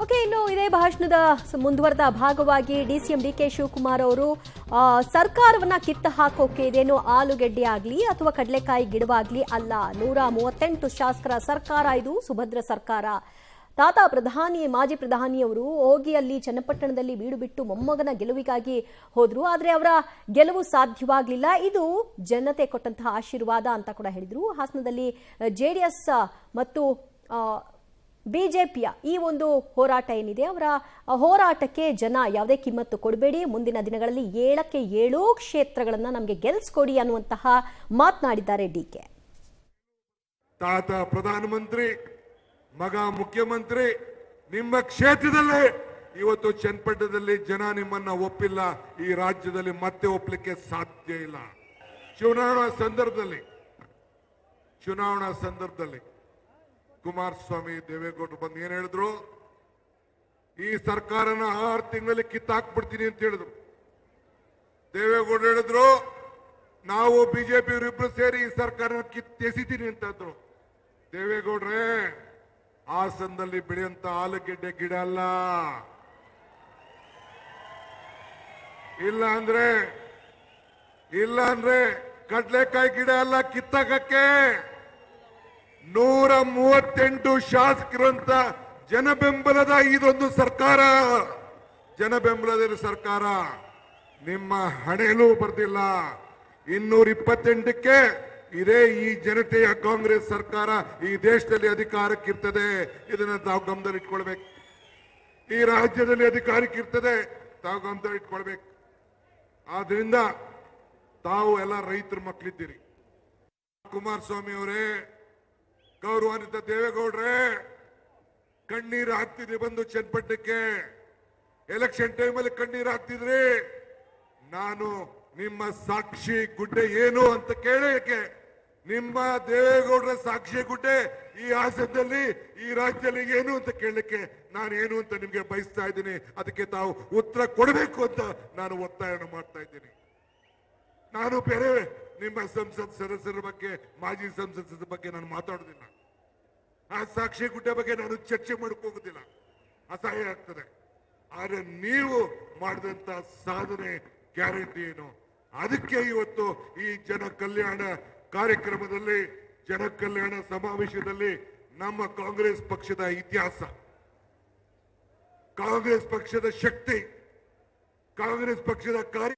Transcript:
Okay, ಇನ್ನು ಇದೇ ಭಾಷಣದ ಮುಂದುವರೆದ ಭಾಗವಾಗಿ ಡಿಸಿಎಂ ಡಿಕೆ ಶಿವಕುಮಾರ್ ಅವರು ಸರ್ಕಾರವನ್ನ ಕಿತ್ತ ಹಾಕೋಕೆ ಇದೇನು ಆಲೂಗೆಡ್ಡೆ ಆಗಲಿ ಅಥವಾ ಕಡಲೆಕಾಯಿ ಗಿಡವಾಗ್ಲಿ ಅಲ್ಲ, 138 ಶಾಸಕರ ಸರ್ಕಾರ ಇದು, ಸುಭದ್ರ ಸರ್ಕಾರ. ತಾತ ಮಾಜಿ ಪ್ರಧಾನಿಯವರು ಹೋಗಿ ಅಲ್ಲಿ ಚನ್ನಪಟ್ಟಣದಲ್ಲಿ ಬೀಡು ಬಿಟ್ಟು ಮೊಮ್ಮಗನ ಗೆಲುವಿಗಾಗಿ ಹೋದ್ರು. ಆದರೆ ಅವರ ಗೆಲುವು ಸಾಧ್ಯವಾಗಲಿಲ್ಲ. ಇದು ಜನತೆ ಕೊಟ್ಟಂತಹ ಆಶೀರ್ವಾದ ಅಂತ ಕೂಡ ಹೇಳಿದ್ರು. ಹಾಸನದಲ್ಲಿ ಜೆಡಿಎಸ್ ಮತ್ತು ಬಿಜೆಪಿಯ ಈ ಒಂದು ಹೋರಾಟ ಏನಿದೆ, ಅವರ ಹೋರಾಟಕ್ಕೆ ಜನ ಯಾವುದೇ ಕಿಮ್ಮತ್ತು ಕೊಡಬೇಡಿ, ಮುಂದಿನ ದಿನಗಳಲ್ಲಿ 7ಕ್ಕೆ 7 ಕ್ಷೇತ್ರಗಳನ್ನ ನಮಗೆ ಗೆಲ್ಸ್ಕೊಡಿ ಅನ್ನುವಂತಹ ಮಾತನಾಡಿದ್ದಾರೆ ಡಿಕೆ. ತಾತ ಪ್ರಧಾನಮಂತ್ರಿ, ಮಗ ಮುಖ್ಯಮಂತ್ರಿ, ನಿಮ್ಮ ಕ್ಷೇತ್ರದಲ್ಲೇ ಇವತ್ತು ಚನ್ನಪಟ್ಟಣದಲ್ಲಿ ಜನ ನಿಮ್ಮನ್ನ ಒಪ್ಪಿಲ್ಲ, ಈ ರಾಜ್ಯದಲ್ಲಿ ಮತ್ತೆ ಒಪ್ಪಲಿಕ್ಕೆ ಸಾಧ್ಯ ಇಲ್ಲ. ಚುನಾವಣಾ ಸಂದರ್ಭದಲ್ಲಿ ಕುಮಾರಸ್ವಾಮಿ ದೇವೇಗೌಡರು ಬಂದು ಏನ್ ಹೇಳಿದ್ರು, ಈ ಸರ್ಕಾರನ 6 ತಿಂಗಳಲ್ಲಿ ಕಿತ್ತಾಕ್ಬಿಡ್ತೀನಿ ಅಂತ ಹೇಳಿದ್ರು. ದೇವೇಗೌಡರು ಹೇಳಿದ್ರು, ನಾವು ಬಿಜೆಪಿ ಇವರಿಬ್ರು ಸೇರಿ ಈ ಸರ್ಕಾರನ ಕಿತ್ತೆಸಿತೀನಿ ಅಂತಂದ್ರು. ದೇವೇಗೌಡ್ರೆ, ಹಾಸನದಲ್ಲಿ ಬೆಳೆಯುವಂತ ಆಲೂಗೆಡ್ಡೆ ಗಿಡ ಅಲ್ಲ, ಇಲ್ಲ ಅಂದ್ರೆ ಕಡ್ಲೆಕಾಯಿ ಗಿಡ ಅಲ್ಲ ಕಿತ್ತಾಕಕ್ಕೆ. 138 ಶಾಸಕರಂತ ಜನಬೆಂಬಲದ ಇದೊಂದು ಸರ್ಕಾರ, ಜನಬೆಂಬಲದ ಸರ್ಕಾರ. ನಿಮ್ಮ ಹಣೆಯಲ್ಲೂ ಬರ್ದಿಲ್ಲ. 228ಕ್ಕೆ ಇದೇ ಈ ಜನತೆಯ ಕಾಂಗ್ರೆಸ್ ಸರ್ಕಾರ ಈ ದೇಶದಲ್ಲಿ ಅಧಿಕಾರಕ್ಕಿರ್ತದೆ. ಇದನ್ನ ತಾವು ಗಮನದಲ್ಲಿ ಇಟ್ಕೊಳ್ಬೇಕು. ಈ ರಾಜ್ಯದಲ್ಲಿ ಅಧಿಕಾರಕ್ಕಿರ್ತದೆ, ತಾವು ಗಮನದಲ್ಲಿ ಇಟ್ಕೊಳ್ಬೇಕು. ಆದ್ರಿಂದ ತಾವು ಎಲ್ಲ ರೈತರ ಮಕ್ಕಳಿದ್ದೀರಿ. ಕುಮಾರಸ್ವಾಮಿ ಅವರೇ, ಗೌರವಾನ್ವಿತ ದೇವೇಗೌಡ್ರೆ, ಕಣ್ಣೀರು ಹಾಕ್ತಿದ್ರಿ ಬಂದು ಚನ್ನಪಟ್ಟಣಕ್ಕೆ. ಎಲೆಕ್ಷನ್ ಟೈಮಲ್ಲಿ ಕಣ್ಣೀರು ಹಾಕ್ತಿದ್ರಿ. ನಾನು ನಿಮ್ಮ ಸಾಕ್ಷಿ ಗುಡ್ಡೆ ಏನು ಅಂತ ಕೇಳಕ್ಕೆ, ನಿಮ್ಮ ದೇವೇಗೌಡರ ಸಾಕ್ಷಿ ಗುಡ್ಡೆ ಈ ಹಾಸನದಲ್ಲಿ ಈ ರಾಜ್ಯದಲ್ಲಿ ಏನು ಅಂತ ಕೇಳಲಿಕ್ಕೆ ನಾನು ಏನು ಅಂತ ನಿಮ್ಗೆ ಬಯಸ್ತಾ ಇದ್ದೀನಿ. ಅದಕ್ಕೆ ತಾವು ಉತ್ತರ ಕೊಡಬೇಕು ಅಂತ ನಾನು ಒತ್ತಾಯ ಮಾಡ್ತಾ ಇದ್ದೀನಿ. ನಾನು ಬೇರೆ ನಿಮ್ಮ ಸಂಸತ್ ಸದಸ್ಯರ ಬಗ್ಗೆ, ಮಾಜಿ ಸಂಸದರ ಬಗ್ಗೆ ನಾನು ಮಾತಾಡೋದಿಲ್ಲ. ಆ ಸಾಕ್ಷಿ ಗುಡ್ಡೆ ಬಗ್ಗೆ ನಾನು ಚರ್ಚೆ ಮಾಡಕ್ ಹೋಗುದಿಲ್ಲ, ಅಸಹ್ಯ ಆಗ್ತದೆ. ಆದ್ರೆ ನೀವು ಮಾಡಿದಂತ ಸಾಧನೆ ಗ್ಯಾರಂಟಿ ಏನು, ಅದಕ್ಕೆ ಇವತ್ತು ಈ ಜನ ಕಲ್ಯಾಣ ಕಾರ್ಯಕ್ರಮದಲ್ಲಿ, ಜನ ಕಲ್ಯಾಣ ಸಮಾವೇಶದಲ್ಲಿ ನಮ್ಮ ಕಾಂಗ್ರೆಸ್ ಪಕ್ಷದ ಇತಿಹಾಸ, ಕಾಂಗ್ರೆಸ್ ಪಕ್ಷದ ಶಕ್ತಿ, ಕಾಂಗ್ರೆಸ್ ಪಕ್ಷದ ಕಾರ್ಯ